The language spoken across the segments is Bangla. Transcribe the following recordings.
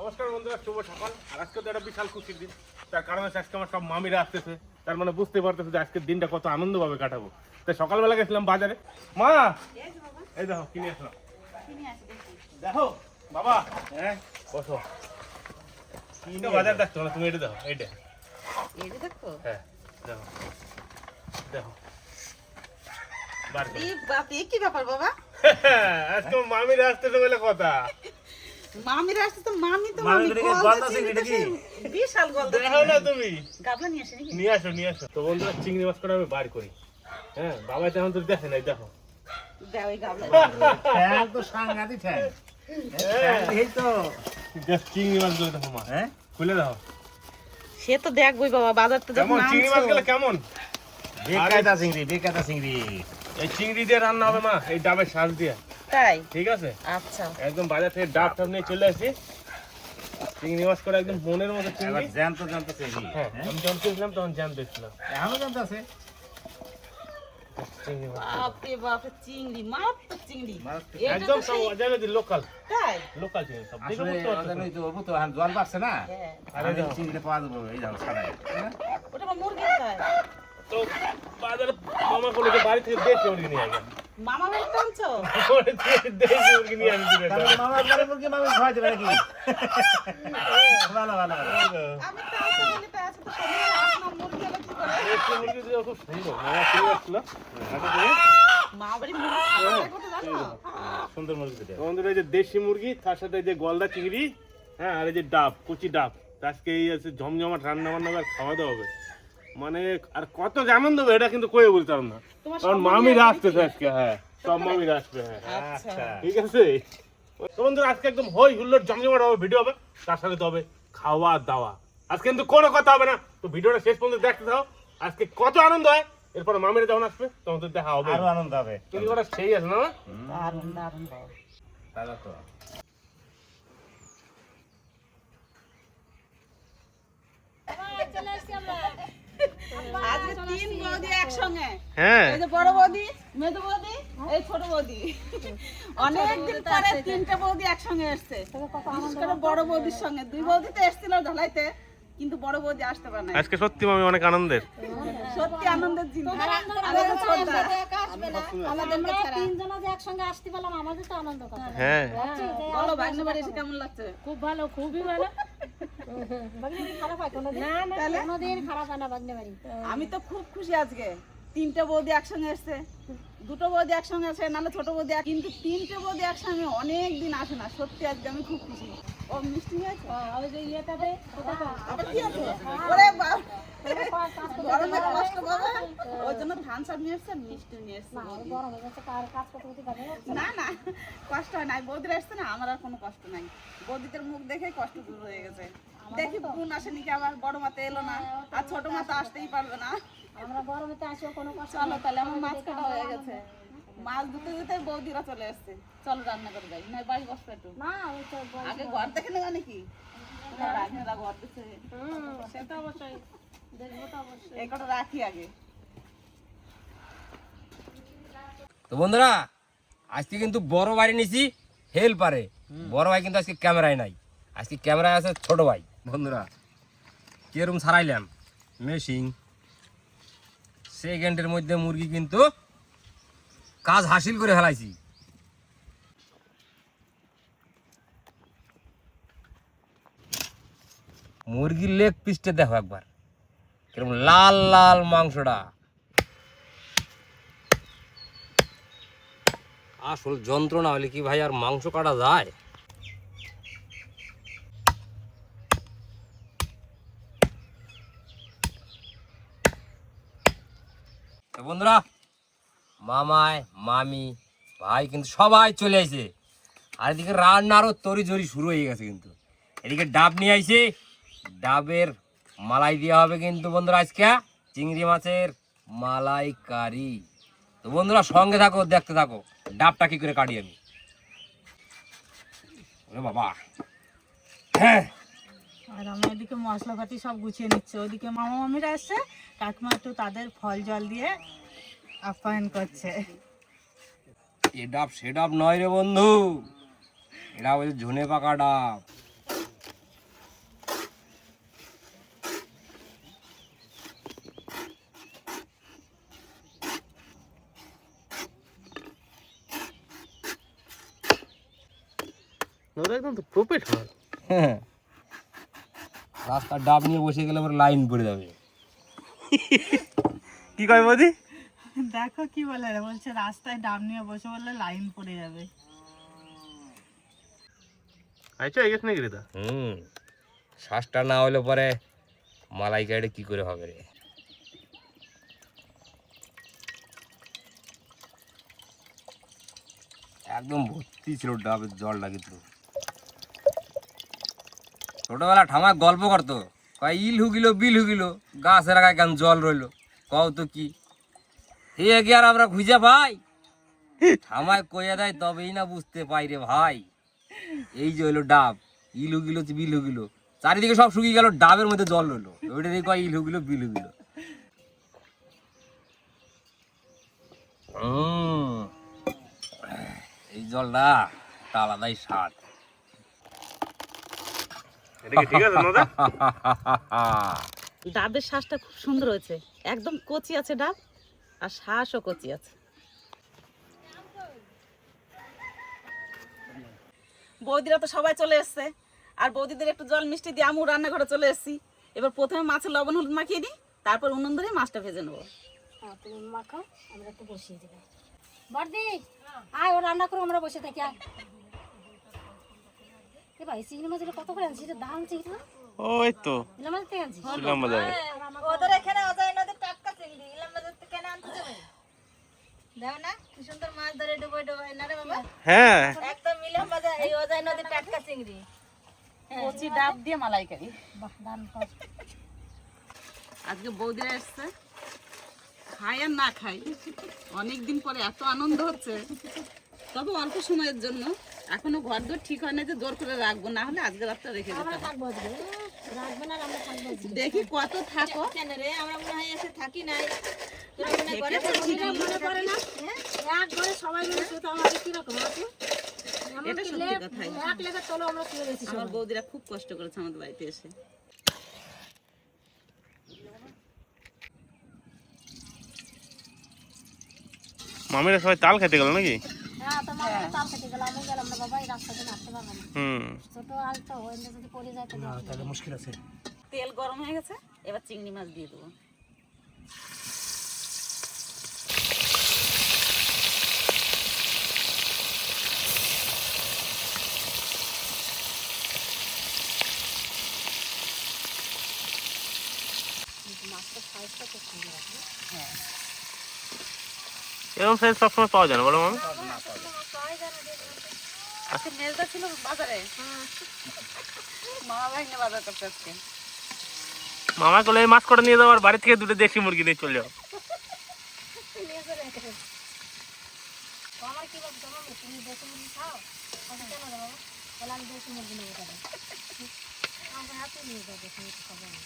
নমস্কার বন্ধুরা, শুভ সকাল। আর আজকে তো একটা বিশাল খুশির দিন, তার কারণ হচ্ছে আজকে আমার সব মামিরা আসতেছে। তার মানে বুঝতে পারতেছে যে আজকের দিনটা কত আনন্দভাবে কাটাবো। তাই সকালবেলা গেছিলাম বাজারে। মা এই দেখো কিনে আসলাম। দেখো বাবা, হ্যাঁ বসো। কিনে বাজার দেখছো না তুমি? এটা দেখো, এইটা দেখো। হ্যাঁ দেখো দেখো কি ব্যাপার বাবা? আজকে মামিরা আসতেছে বলে কথা। মামিরা আসছে তো মামি তো মামি মামি গলদা গলদা চিংড়ি চিংড়ি নাকি? বিশাল গলদা দেখো না তুমি, গাবলা নিয়ে আসে নাকি? নিয়ে আসো নিয়ে আসো। তো বন্ধুরা চিংড়ি মাছ করে আমি বার করি। হ্যাঁ বাবা তেমন তো দেখে নাই, দেখো দাও এই গাবলা। ফ্যান তো সাংঘাতিক ফ্যান। এই তো চিংড়ি মাছ গুলো দেখো মা, হ্যাঁ খুলে দাও। সে তো দেখবই বাবা, বাজার তো যখন কেমন চিংড়ি মাছ গুলো আনছো। কেমন? বেকায়দা চিংড়ি, বেকায়দা চিংড়ি। এই চিংড়ি দিয়ে রান্না হবে মা, এই ডাবের শাক দিয়ে। তাই? ঠিক আছে, আচ্ছা। একদম বাজার থেকে ডাব টাব নিয়ে চলে আসি। চিংড়ি মাছ করে একদম মনের মতো এবার চিংড়ি। জ্যান্ত জ্যান্ত চিংড়ি। হ্যাঁ আমি যখন ছিলাম তখন জ্যাম দেখছিলাম এখনো জ্যান্ত আছে। চিংড়ি মাছ। বাপরে বাপরে চিংড়ি, মারাত্মক চিংড়ি। মাছ তো এটা একদম তো সব সেই- জায়গায় লোকাল তাই? লোকাল চিংড়ি সব দেখে আসলে বুঝতে পারছো ওদের তো? ওই তো ওর তো এখন জল পাচ্ছে না। হ্যাঁ। আরে আর দেখো। চিংড়ি পাওয়া যাবে এই যাও ছাড়াই। ওটা আমার মুরগি তাই। তো বাজারে মামা বলে যে বাড়ি থেকে দেশি মুরগি নিয়ে আসবে। মামা বাড়ি তো আনছো? দেশি মুরগি নিয়ে আসবে দিবে। তাহলে মামার ঘরে মুরগি মামি খাওয়া যাবে নাকি? ভালো ভালো ভালো। আমি তো আনতে বলি তো আছে তো সবাই আসলাম মুরগি হলে কি করে? দেশি মুরগি দিয়ে খুব সুন্দর মামা কিনে আসছিল। হাটে থেকে মা বাড়ি মুরগি খাওয়া করতে জানো? সুন্দর মুরগি দিতে। বন্ধুরা, এই যে দেশি মুরগি, তার সাথে এই যে গলদা চিংড়ি, হ্যাঁ আর এই যে ডাব, কুচি ডাব। আজকে এই আছে জমজমাট রান্না বান্না হবে, আর খাওয়া দাওয়া হবে। মানে আর কত যে আনন্দ হবে এটা কিন্তু কয়ে বলতে পারবো না। তোমার কারণ সব মামিরা মামি আসতেছে আজকে। হ্যাঁ সব মামিরা আসবে। হ্যাঁ আচ্ছা। ঠিক আছে। তো বন্ধুরা আজকে একদম হই হুল্লোড় জমজমাট হবে, ভিডিও হবে, তার সাথে তো হবে খাওয়া দাওয়া। আজকে কিন্তু কোনো কথা হবে না, তো ভিডিওটা শেষ পর্যন্ত দেখতে থাও। আজকে কত আনন্দ হয়, এরপরে মামিরা যখন আসবে তখন তো দেখা হবে। আরো আনন্দ হবে। কিন্তু ওরা সেই আছে না? দারুণ দারুণ বাবা। তাহলে তো আজকে তিন বৌদি একসঙ্গে। হ্যাঁ এই যে বড় বৌদি, মেজো বৌদি, এই ছোট বৌদি। অনেকদিন পরে তিনটে বৌদি একসঙ্গে এসছে। বিশেষ করে বড় বৌদির সঙ্গে। দুই বৌদি তো এসেছিল ঢালাইতে, কিন্তু বড় বৌদি আসতে পারে না। আজকে সত্যি মামি অনেক আনন্দের। সত্যি আনন্দের জিনিস। আমাদের ছোটটা। হ্যাঁ বলো ভাগ্নে বাড়ি এসে কেমন লাগছে? খুব ভালো, খুবই ভালো। আমি তো খুব খুশি আজকে। তিনটে বৌদি একসঙ্গে এসছে। দুটো বৌদি একসঙ্গে আসে, নাহলে ছোট বৌদি কিন্তু তিনটে বৌদি একসঙ্গে অনেক দিন আসে না। সত্যি আজকে আমি খুব খুশি। ও মিষ্টি হয়েছে? আবার কি আছে? ওরে বাপ! গরমে কষ্ট বাবা। ওর জন্য থামস আপ নিয়ে এসছে, মিষ্টি নিয়ে এসছে। না না কষ্ট হয় না, বৌদিরা এসছে না, আমার আর কোনো কষ্ট নাই। বৌদিদের মুখ দেখে কষ্ট দূর হয়ে গেছে। দেখি বোন আসেনি কি, আবার বড় মাতে এলো না, আর ছোট মাতে আসতেই পারবে না। আমরা গরমেতে আসিও কোনো কষ্ট চলো তাহলে আমার মাছ কাটা হয়ে গেছে। মাছ ধুতে ধুতে বৌদিরা চলে এসছে। চলো রান্না করে যাই, না বাড়ি বসবে একটু। না, ওই তো আগে ঘর দেখে নেওয়া নাকি? রান্নারা ঘর দেখে সে তো অবশ্যই দেখবো তো অবশ্যই। এই কটা রাখি আগে। তো বন্ধুরা আজকে কিন্তু বড় বাড়ি নিছি হেল্পারে। বড় ভাই কিন্তু আজকে ক্যামেরায় নাই, আজকে ক্যামেরায় আছে ছোট ভাই। বন্ধুরা কিরম ছাড়াইলাম মেশিং, সেকেন্ডের মধ্যে মুরগি কিন্তু কাজ হাসিল করে ফেলাইছি। মুরগির লেগ পিসটা দেখো একবার, কিরম লাল লাল মাংসটা। আসল যন্ত্রণা হলে কি ভাই আর মাংস কাটা যায়? তো বন্ধুরা মামায় মামি ভাই কিন্তু সবাই চলে আইছে, আর এদিকে রান্নারও তরিজরি শুরু হয়ে গেছে। কিন্তু এদিকে ডাব নিয়ে আইছে, ডাবের মালাই দেওয়া হবে কিন্তু বন্ধুরা আজকে চিংড়ি মাছের মালাই কারি। তো বন্ধুরা সঙ্গে থাকো, দেখতে থাকো ডাবটা কি করে কাটি আমি। ওরে বাবা, হ্যাঁ আর আমি এদিকে মশলাপাতি সব গুছিয়ে নিচ্ছে। ওদিকে মামা মামিরা এসছে, কাকিমা একটু তাদের ফল জল দিয়ে আপ্যায়ন করছে। এ ডাব সে ডাব নয় রে বন্ধু, এটা হচ্ছে ঝুনে পাকা ডাব। দাদা একদম তো প্রফেশনাল। হ্যাঁ, রাস্তার ডাব নিয়ে বসে গেলে আবার লাইন পড়ে যাবে। কি কয় বৌদি? দেখো কি বলে রে, বলছে রাস্তায় ডাব নিয়ে বসে বললে লাইন পড়ে যাবে। আচ্ছা এই গেছ নাকি রে দা? শ্বাসটা না হলে পরে মালাইকারিটা কি করে হবে রে। একদম ভর্তি ছিল ডাবের জলটা কিন্তু। ছোটবেলা ঠামা গল্প করতো, কয় ইল হুগিল বিল হুগিল গাছের আগায় কেন জল রইলো, কও তো কি হে কি আর আমরা খুঁজে পাই? ঠামায় কইয়া দেয় তবেই না বুঝতে পাই রে ভাই। এই যে হইলো ডাব, ইল হুগিল বিল হুগিল, চারিদিকে সব শুকিয়ে গেল, ডাবের মধ্যে জল রইলো, ওইটা দিয়ে কয় ইল হুগিল বিল হুগিল। এই জলটা একটা আলাদাই স্বাদ। এটা কি ঠিক আছে দাদা? ডাবের শ্বাসটা খুব সুন্দর হয়েছে, একদম কচি আছে ডাব আর শ্বাসও কচি আছে। বৌদিরা তো সবাই চলে এসছে, আর বৌদিদের একটু জল মিষ্টি দিয়ে আমু রান্নাঘরে চলে এসেছি। এবার প্রথমে মাছের লবণ হলুদ মাখিয়ে দিই, তারপর উনুন ধরে মাছটা ভেজে নেবো। তুমি মাখাও, আমরা একটু বসিয়ে দেবো। বর্দি আয়, ও রান্না করো, আমরা বসে থাকি। আয় এ ভাই, চিংড়ি মাছের কত করে আনছিস? দাম চিংড়ি না? ওই তো ইলাম মাছ থেকে আনছিস? শিলাম বাজারে। ওদের এখানে অজয় নদীর টাটকা চিংড়ি, ইলাম বাজার থেকে কেন আনতে যাবে? দেখো না কি সুন্দর মাছ ধরে ডুবোয় ডুবোয়, না রে বাবা? হ্যাঁ একদম ইলাম বাজার এই অজয় নদীর টাটকা চিংড়ি, কচি ডাব দিয়ে মালাইকারি। বাহ, দাম কত। আজকে বৌদিরা এসছে, খাই আর না খাই অনেকদিন পরে এত আনন্দ হচ্ছে, তবে অল্প সময়ের জন্য। এখনো ঘর দর ঠিক হয় না যে জোর করে রাখবো, না হলে আজকে রাতটা রেখে আমরা দিতে থাকবো আজকে, রাখবে না আর আমরা থাকবো আজকে। দেখি কত থাকো। কেন রে, আমরা মনে হয় এসে থাকি নাই, তোরা মনে করে মনে করে না এক ঘরে সবাই মিলে শুয়ে তো আমাদের কিরকম আছে? এটা সত্যি কথাই। এক লেগে চলো আমরা শুয়ে গেছি সবাই। আমার বৌদিরা খুব কষ্ট করেছে আমাদের বাড়িতে এসে। মামিরা সবাই তাল খেতে গেল নাকি? হ্যাঁ, তোমার তাল খেতে গেলাম, আমি গেলাম না বাবা, এই রাস্তাতে নাচতে পারবো না। ছোট আল তো ওইটা যদি পড়ে যায় তাহলে মুশকিল আছে। তেল গরম হয়ে গেছে, এবার চিংড়ি মাছ দিয়ে দেবো। এরকম সাইজ সবসময় পাওয়া যায় না বলো মামি? আজকে মেজদা ছিল বাজারে, মামা ভাগ্নে বাজার করতে আজকে। মামা বলে এই মাছ কটা নিয়ে যাও আর বাড়ি থেকে দুটো দেশি মুরগি নিয়ে চলে যাও। আমার কি বলছো, মামা তুমি দেশি মুরগি খাও? আমি কেন রে বাবা? বলে আমি দেশি মুরগি নেবো তাহলে। আমাকে হাতে নিয়ে যাও, দেশি মুরগি খাবো না।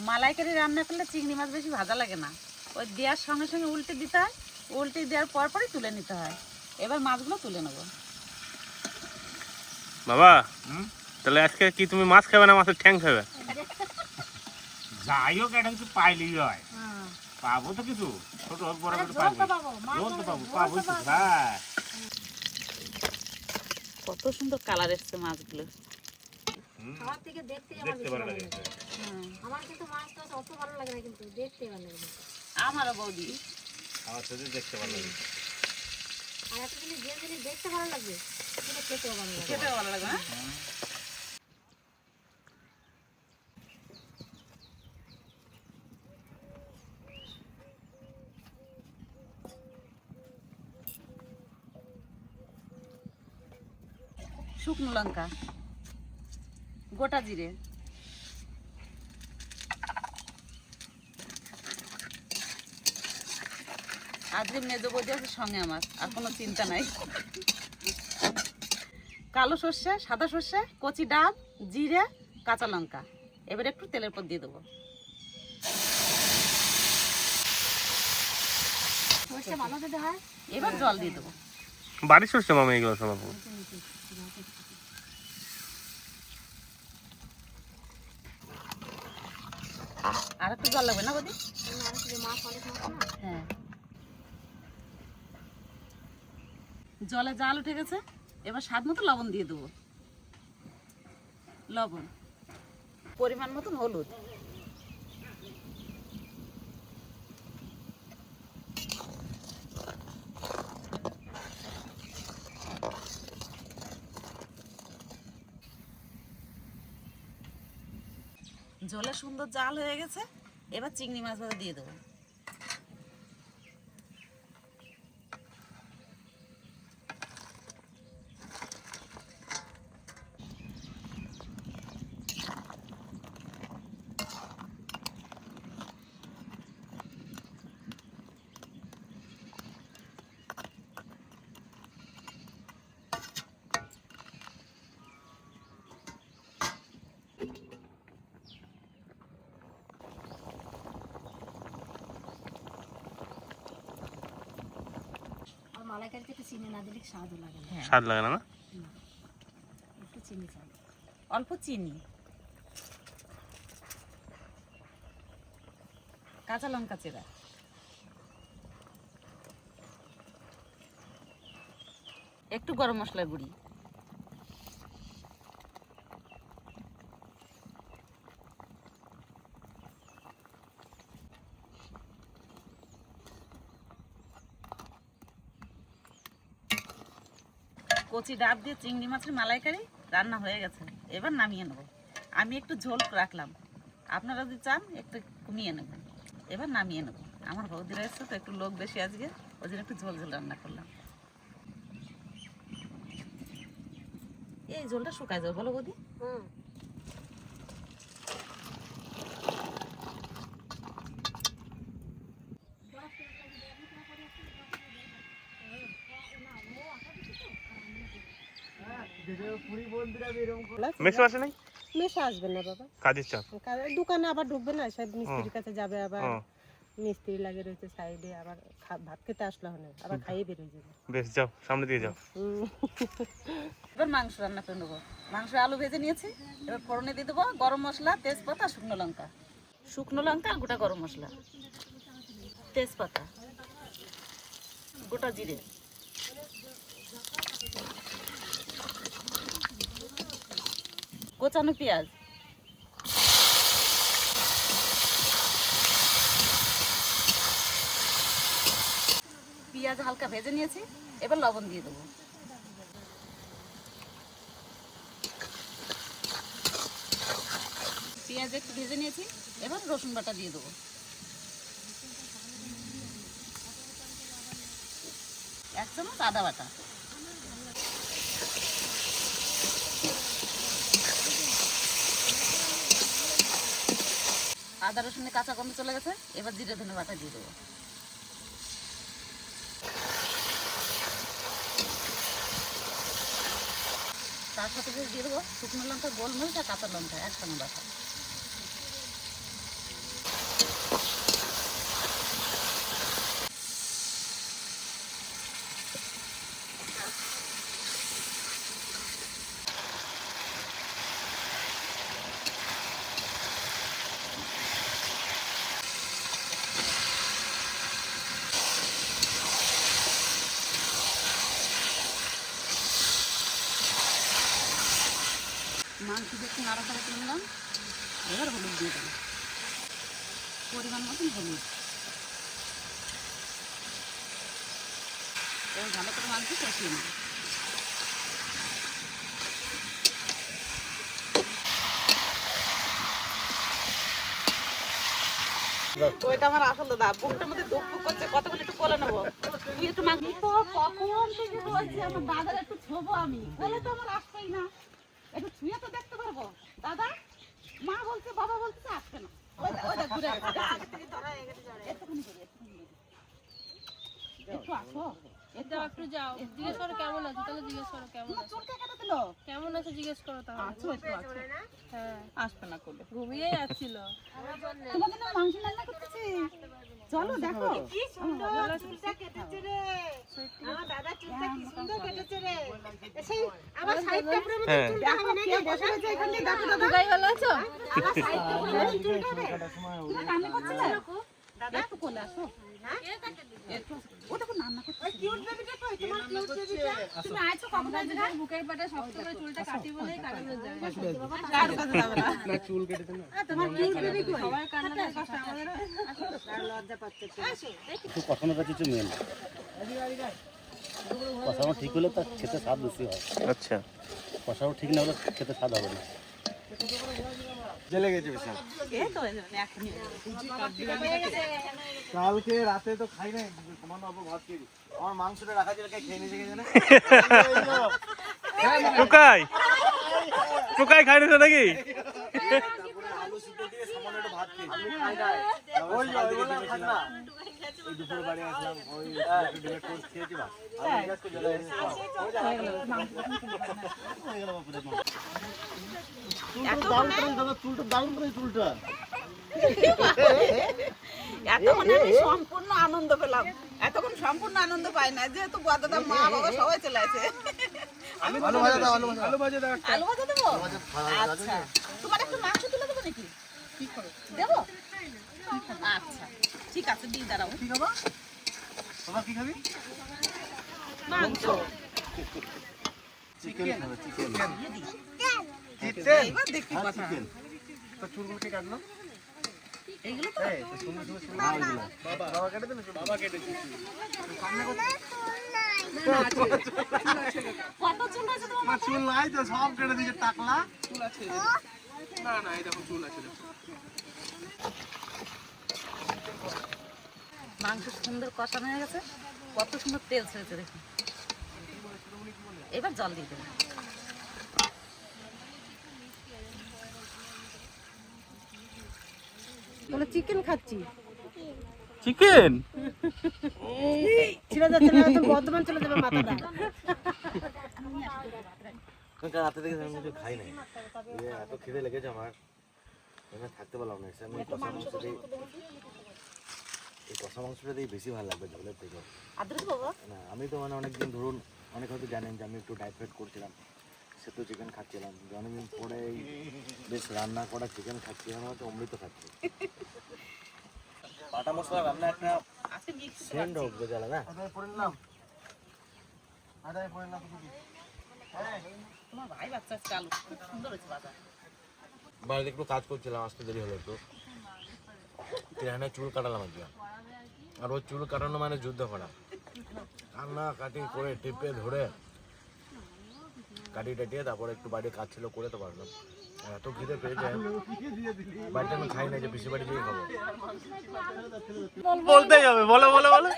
মালাইকারি রান্না করলে চিংড়ি মাছ বেশি ভাজা লাগে না, ওই দেওয়ার সঙ্গে সঙ্গে উল্টে দিতে হয়, উল্টে দেওয়ার পর পরই তুলে নিতে হয়। এবার মাছগুলো তুলে নেবো। বাবা তাহলে আজকে কি তুমি মাছ খাবে না মাছের ঠ্যাং খাবে? যাই হোক, এটা কিছু পাইলেই হয়। পাবো তো কিছু, ছোট হোক বড় হোক পাবো। জোর তো পাবো, পাবোই তো। হ্যাঁ, কত সুন্দর কালার এসছে মাছগুলো। আমার থেকে দেখতেই আমার বেশি ভালো লাগে। আমার কিন্তু মাছ টাছ অত ভালো লাগে না, কিন্তু দেখতে ভালো লাগে। আমারও বৌদি। আমার সাথে দেখতে ভালো লাগে। আর একটা জিনিস, যে জিনিস দেখতে ভালো লাগবে সেটা খেতেও ভালো লাগে। খেতেও ভালো লাগে না? শুকনো লঙ্কা, গোটা জিরে, আজকে মেজো বৌদি আছে সঙ্গে আমার, আর কোনো চিন্তা নাই। কালো সর্ষে, সাদা সর্ষে, কচি ডাব, জিরে, কাঁচা লঙ্কা, এবার একটু তেলের পর দিয়ে দেবো। সরষে ভালো দিতে হয়। এবার জল দিয়ে দেবো। বাড়ির সরষে মামি এগুলো সব আপু? আর একটু জল লাগবে না বৌদি? মাছ অনেক মাছ না। হ্যাঁ, জলে জাল উঠে গেছে, এবার স্বাদ মতো লবণ দিয়ে দেবো। লবণ, পরিমাণ মতন হলুদ, জলে সুন্দর জাল হয়ে গেছে, এবার চিংড়ি মাছ ভাজা দিয়ে দেবো। আর মালাইকারিতে একটু চিনি না দিলে স্বাদও লাগে না। স্বাদ লাগে না? একটু চিনি চাই। অল্প চিনি, কাঁচা লঙ্কা চেরা, একটু গরম মশলার গুঁড়ি, কচি ডাব দিয়ে চিংড়ি মাছের মালাইকারি রান্না হয়ে গেছে, এবার নামিয়ে নেব। আমি একটু ঝোল রাখলাম, আপনারা যদি চান একটু কমিয়ে নেবেন। এবার নামিয়ে নেব। আমার বৌদিরা এসছে তো একটু লোক বেশি আজকে, ওই জন্য একটু ঝোল ঝোল রান্না করলাম। এই ঝোলটা শুকায় যাবে বলো বৌদি? মেসো আসে নাই? মেশো আসবে না বাবা, কাজের চাপ। দোকানে আবার ঢুকবে না, সব মিস্ত্রির কাছে যাবে, আবার ও, মিস্ত্রি লাগে রয়েছে সাইডে, আবার ভাত খেতে আসলো না, আবার খাইয়ে বেরোয় যাবে। বেশ যাও, সামনে দিয়ে যাও। এবার মাংস রান্না করে নেবো। মাংস আলু ভেজে নিয়েছি, এবার ফোড়নে দিয়ে দেবো গরম মশলা, তেজপাতা, শুকনো লঙ্কা। শুকনো লঙ্কা, গোটা গরম মশলা, তেজপাতা, গোটা জিরে, কোচানো পেঁয়াজ, পেঁয়াজ হালকা ভেজে নিয়েছি, এবার লবণ দিয়ে দেবো। পেঁয়াজ একটু ভেজে নিয়েছি, এবার রসুন বাটা দিয়ে দেবো। এক চামচ আদা বাটা, আদা রসুনের কাঁচা গন্ধ চলে গেছে, এবার জিরে ধনে বাটা দিয়ে দেবো। তার সাথে দিয়ে দেবো শুকনো লঙ্কা, গোলমরিচ আর কাঁচা লঙ্কা একসঙ্গে বাটা। মাংস দেখতে নাড়াচাড়া করে নিলাম, এবার হলুদ দিয়ে দেবো, পরিমাণ মতন হলুদ। এবার ভালো করে মাংস কষিয়ে নেব। ওইটা আমার আসল দাদা, বুকটার মধ্যে দুঃখ করছে, কতগুলো একটু কোলে নেবো। তুই একটু মাংস তো কখন থেকে বলছি আমার দাদার একটু ছোবো, আমি কোলে তো আমার আসবেই না, একটু ছুঁয়ে তো দেখতে পারবো। দাদা, মা বলছে, বাবা বলছে আসবে না। একটু আসো, একটু যাও, জিজ্ঞেস করো কেমন আছে, তাহলে জিজ্ঞেস করো কেমন আছে, চুলকে কেটে দিল। কেমন আছে জিজ্ঞেস করো তাহলে। আছো একটু আছো, হ্যাঁ, আসবে না করলে। ঘুমিয়ে যাচ্ছিল। তোমাদের না মাংস রান্না করতেছি, চলো দেখো। কি সুন্দর চুলটা কেটেছে রে, আমার দাদা চুলটা কি সুন্দর কেটেছে রে, সেই আমার সাইড কাপড়ের মতো চুলটা হবে নাকি? বসে রয়েছে এখানে, দেখো দাদা গাই ভালো আছো? আমার সাইড কাপড়ের মতো চুলটা হবে। তুমি রান্না করছিলে? দাদা একটু কোলে আসো। একটু, ও দেখো রান্না করতে। কিউট বেবিটা কই তোমার? তুমি আইছো কখন আইছো বুকের পাটা শক্ত করে চুলটা কাটি বলেই কাটানো যায় কার কাছে যাবে না না চুল কেটে দেন না তোমার চুল কেটে কই সবাই কান্না কষ্ট আমাদের আর লজ্জা পাচ্ছে তো। একটু কষানো কাছে হচ্ছে মেন কষানো ঠিক হলে তার খেতে স্বাদ বেশি হয়। আচ্ছা কষানো ঠিক না হলে খেতে স্বাদ হবে না। জেলে গেছে বিশাল এই তো এখনই কালকে রাতে তো খাই নাই সমান অল্প ভাত খেয়ে আমার মাংসটা রাখা ছিল খেয়ে নিয়ে গেছে না টুকাই টুকাই খাই নিছে নাকি আলু সিদ্ধ দিয়ে সামান্য একটু ভাত খেয়েছি খাই নাই ওই খাই না ওই দুপুর বাড়ি আসলাম ওই একটু ডিলেট করে খেয়েছি না আমি আজকে জেলে চুলটা দারুণ করে চুলটা এতক্ষণ আমি সম্পূর্ণ আনন্দ পেলাম এতক্ষণ সম্পূর্ণ আনন্দ পাই না যেহেতু দাদা মা বাবা সবাই চলে আছে আলু ভাজা দাও আলু ভাজা দাও আলু ভাজা দেবো আচ্ছা তোমার একটু মাংস তুলে দেবো নাকি দেবো আচ্ছা ঠিক আছে দিয়ে দাঁড়াও কি খাবা তোমার কি খাবি মাংস চিকেন খাবে চিকেন এবার দেখি কথা চিকেন তো চুলগুলো কে কাটলো এইগুলো তো এই তো সুন্দর সুন্দর চুল বাবা বাবা কেটে দিল বাবা কেটেছে কত চুল আছে তোমার চুল নাই তো সব কেটে দিকে টাকলা না না এই দেখো চুল আছে মাংস সুন্দর কষানো হয়ে গেছে কত সুন্দর তেল ছেড়েছে দেখুন এবার জল দিয়ে দেবো বলে চিকেন খাচ্ছি চিকেন ছিঁড়ে যাচ্ছে না তো বর্ধমান চলে যাবে মাথাটা কালকে রাতে থেকে আমি কিছু খাই নাই এত খিদে লেগেছে আমার আমি থাকতে পারলাম না আমি কষা মাংসটা এই কষা মাংসটা দিয়ে বেশি ভালো লাগবে ঝোলের থেকে আদর বাবা না আমি তো মানে অনেকদিন ধরুন অনেক হয়তো জানেন যে আমি একটু ডায়েট ফাইট করছিলাম সে তো চিকেন খাচ্ছিলাম যে অনেকদিন পরে এই বেশ রান্না করা চিকেন খাচ্ছি এখন হয়তো অমৃত খাচ্ছি বাটা মশলা রান্না একটা আজকে মিক্স সেন্ড হবে জ্বালা না তোমার ভাই বাচ্চা আজকে আলু খুব সুন্দর হয়েছে বাজার বাড়িতে একটু কাজ করছিলাম আসতে দেরি হলো একটু এখানে চুল কাটালাম আজকে আর ওই চুল কাটানো মানে যুদ্ধ করা কান্না কাটি করে টিপে ধরে কাটি টাটিয়ে তারপরে একটু বাড়ির কাজ ছিল করে তো পারলাম আর এত খিদে পেয়ে যায় বাড়িতে আমি খাই না যে পিসি বাড়ি গিয়ে খাবো বলতেই হবে বলো বলো বলো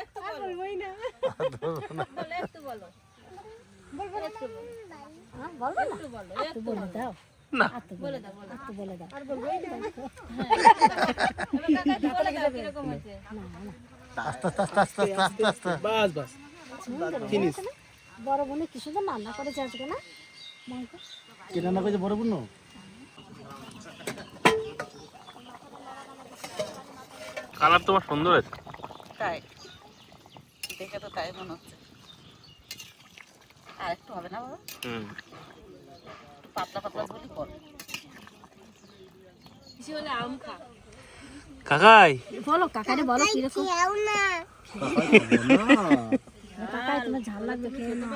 বাস বাস বড় বোনে কি সুন্দর রান্না করেছে আজকে না মাংস কি রান্না করেছে বড় বোন? কালার তোমার সুন্দর আছে তাই দেখে তো তাই মনে হচ্ছে আর একটু হবে না বাবা হুম পাতলা পাতলা ঝোলই কর কিছু হলে আম খা কাকাই বলো কাকারে বলো কিরকম কাকা তোমার ঝাল লাগবে খেয়ে না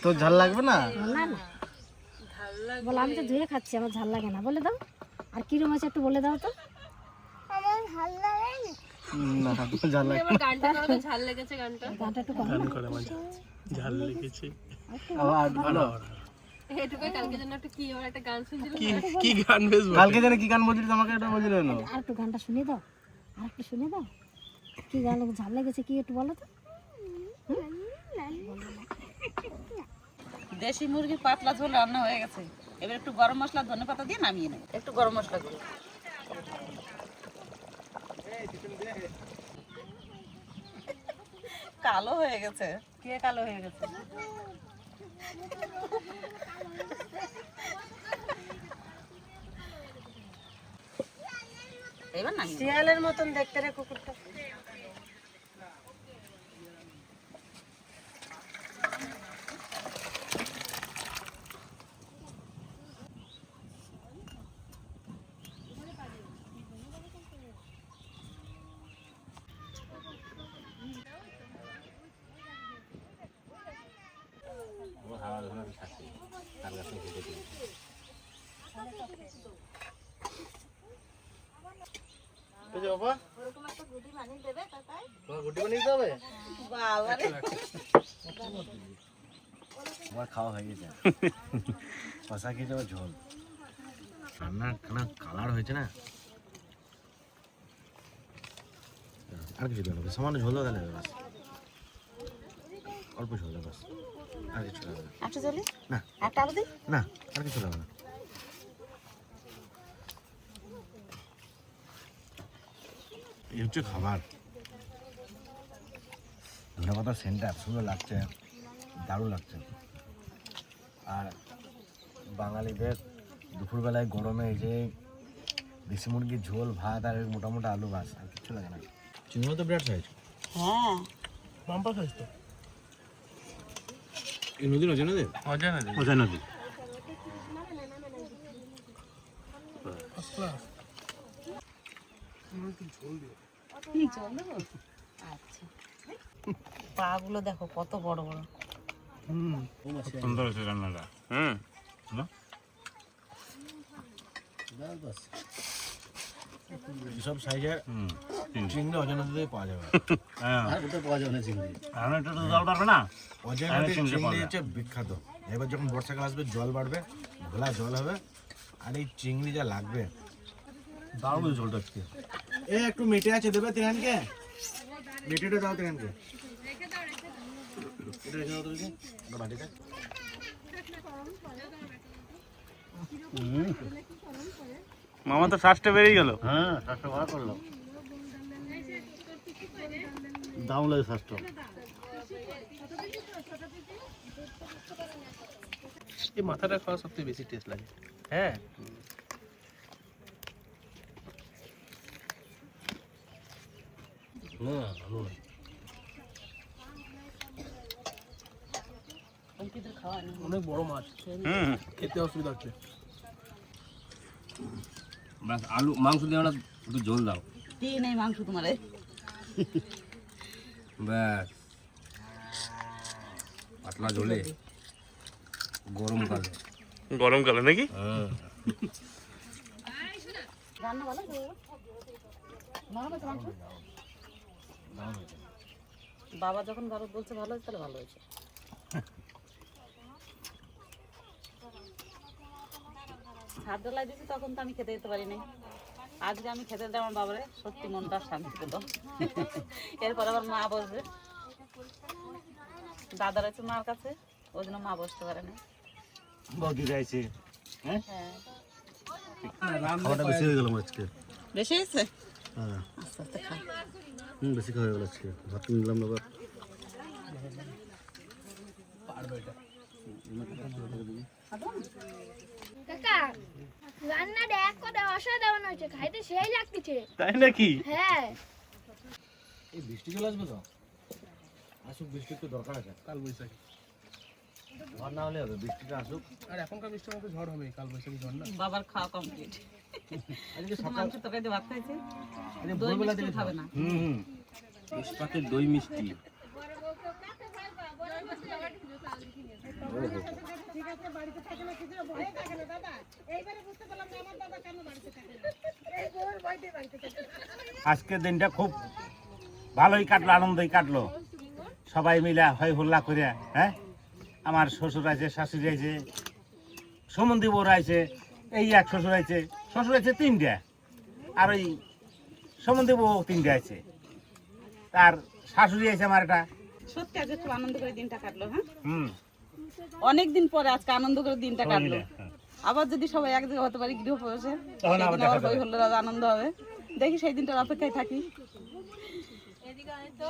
তোর ঝাল লাগবে না? না না বলো আমি তো ধুয়ে খাচ্ছি আমার ঝাল লাগে না বলে দাও আর কিরকম আছে একটু বলে দাও তো না তোর ঝাল লাগবে গানটা একটু কম ঝাল লেগেছে আবার ভালো কি গান বেশ কালকে জানি কি গান বলছিস আমাকে এটা বলছিল না আর একটু গানটা শুনে দাও আর একটু শুনে দাও কি গান ঝাল লেগেছে কি একটু বলো তো দেশি মুরগির পাতলা ঝোল রান্না হয়ে গেছে এবার একটু গরম মশলা ধনেপাতা দিয়ে নামিয়ে নেব একটু গরম মশলা দিই কালো হয়ে গেছে কে কালো হয়ে গেছে এবার নামিয়ে নেব। শিয়ালের মতন দেখতে রে কুকুরটা এই যে বাবা ওরকম একটা গুটি বানিয়ে দেবে তাই তোমার গুটি বানিয়ে দিতে হবে বাবা রে আমার খাওয়া হয়ে গেছে কষা খেয়েছে আবার ঝোল রান্না খানা কালার হয়েছে না আর কিছু দেবো না সামান্য ঝোল দাও তাহলে বাস অল্প ঝোল দাও বাস আর কিছু দেবো না আচ্ছা চলি না একটা আলু দিই না আর কিছু দেবো না এই হচ্ছে খাবার ধনে পাতার সেন্টটা এত সুন্দর লাগছে দারুণ লাগছে আর বাঙালিদের দুপুরবেলায় গরমে এই যে দেশি মুরগির ঝোল ভাত আর মোটামুটি আলু বাস আর কিছু লাগে না চিংড়িও তো বিরাট সাইজ হ্যাঁ বাম্পার সাইজ তো এই নদীর অজানা দেব অজানা দিই। অজানা নদী পা গুলো দেখো কত বড় বড় সুন্দর হয়েছে রান্নাটা হুম সব সাইজের চিংড়ি অজানা নদীতে পাওয়া যাবে হ্যাঁ আর কোথাও পাওয়া যাবে না চিংড়ি এখন একটু তো জল পারবে না অজানা নদীর চিংড়ি হচ্ছে বিখ্যাত এবার যখন বর্ষাকাল আসবে জল বাড়বে ঘোলা জল হবে আর এই চিংড়ি যা লাগবে দারুণ ঝোলটা আজকে এ একটু মেটে আছে দেবে তিরানকে মেটেটা দাও তিরানকে এটা রেখে দাও তুমি বাটিতে মামা তো শ্বাসটা বেরিয়ে গেল হ্যাঁ শ্বাসটা ভালো করলো দাম লাগে শ্বাসটা এই মাথাটা খাওয়া সবথেকে বেশি টেস্ট লাগে হ্যাঁ অনেক বড় মাছ খেতে অসুবিধা হচ্ছে ব্যাস আলু মাংস দিয়ে না একটু ঝোল দাও দিয়ে নেই মাংস তোমার ব্যাস পাতলা ঝোলে গরমকালে গরমকালে নাকি রান্না ভালো নরম আছে মাংস বাবা যখন ভালো বলছে ভালো হয়েছে তাহলে ভালো হয়েছে হাত ডলাই দিয়েছি তখন তো আমি খেতে যেতে পারিনি আজকে আমি খেতে দিই আমার বাবারে সত্যি মনটা শান্তি পেল এরপর আবার মা বসবে দাদা রয়েছে মার কাছে ওই জন্য মা বসতে পারে না বৌদি যাইছে হ্যাঁ খাওয়াটা বেশি হয়ে গেল আজকে বেশি হয়েছে হ্যাঁ আস্তে আস্তে খা বেশি খাওয়া হয়ে গেল আজকে ভাত নিলাম না আবার কাকা রান্নাটা এক কথা অসাধারণ হয়েছে খাইতে সেই লাগতেছে তাই নাকি হ্যাঁ এই বৃষ্টি চলে আসবে তো আসুক বৃষ্টি একটু দরকার আছে কাল বৈশাখী ঝড় না হলে হবে বৃষ্টিটা আসুক আর এখনকার বৃষ্টির মতো ঝড় হবে কাল বৈশাখী ঝড় না বাবার খাওয়া কমপ্লিট আজকে শুধু মাংস তরকারি দিয়ে ভাত খাইছে আজকে দই ভোরবেলা মিষ্টিও থেকে খাবে না তেজপাতের দই মিষ্টি ঠিক আছে বাড়িতে থাকে না কিছু ভয় থাকে না দাদা এইবারে বুঝতে পারলাম না আমার দাদা কেন বাড়িতে থাকে না এই বউর ভয়তে বাড়িতে থাকে আজকের দিনটা খুব ভালোই কাটলো আনন্দই কাটলো সবাই মিলে হয় হুল্লা করে হ্যাঁ আমার শ্বশুর আছে শাশুড়ি আছে সম্বন্ধী বউরা আছে এই এক শ্বশুর আছে তিনটা আর ওই সম্বন্ধী বউ তিনটা আছে তার শাশুড়ি আছে আমার একটা সত্যি আজকে খুব আনন্দ করে দিনটা কাটলো হ্যাঁ হুম অনেকদিন পরে আজকে আনন্দ করে দিনটা সবাই কাটলো মিলে, হ্যাঁ। আবার যদি সবাই এক জায়গায় হতে পারি গৃহ প্রবেশে তখন আবার দেখা আবার যাবে। হই হল্লোর আনন্দ হবে দেখি সেই দিনটার অপেক্ষায় থাকি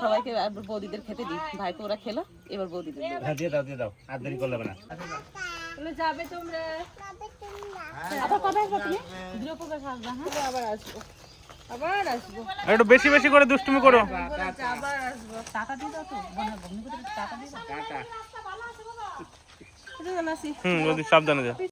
সবাইকে একবার বৌদিদের খেতে দিই ভাইপো ওরা খেলো এবার বৌদিদের দেবো। হ্যাঁ দিয়ে দাও আর দেরি করলে হবে না যাবে তোমরা আবার কবে আসবে তুমি গৃহ প্রবেশ আসবে হ্যাঁ আবার আসবো একটু বেশি বেশি করে দুষ্টুমি করো আবার আসবো টাকা দিয়ে দাও তো বোনের বন্ধু টাকা দিয়ে দাও টাটা আসি বৌদি সাবধানে যাও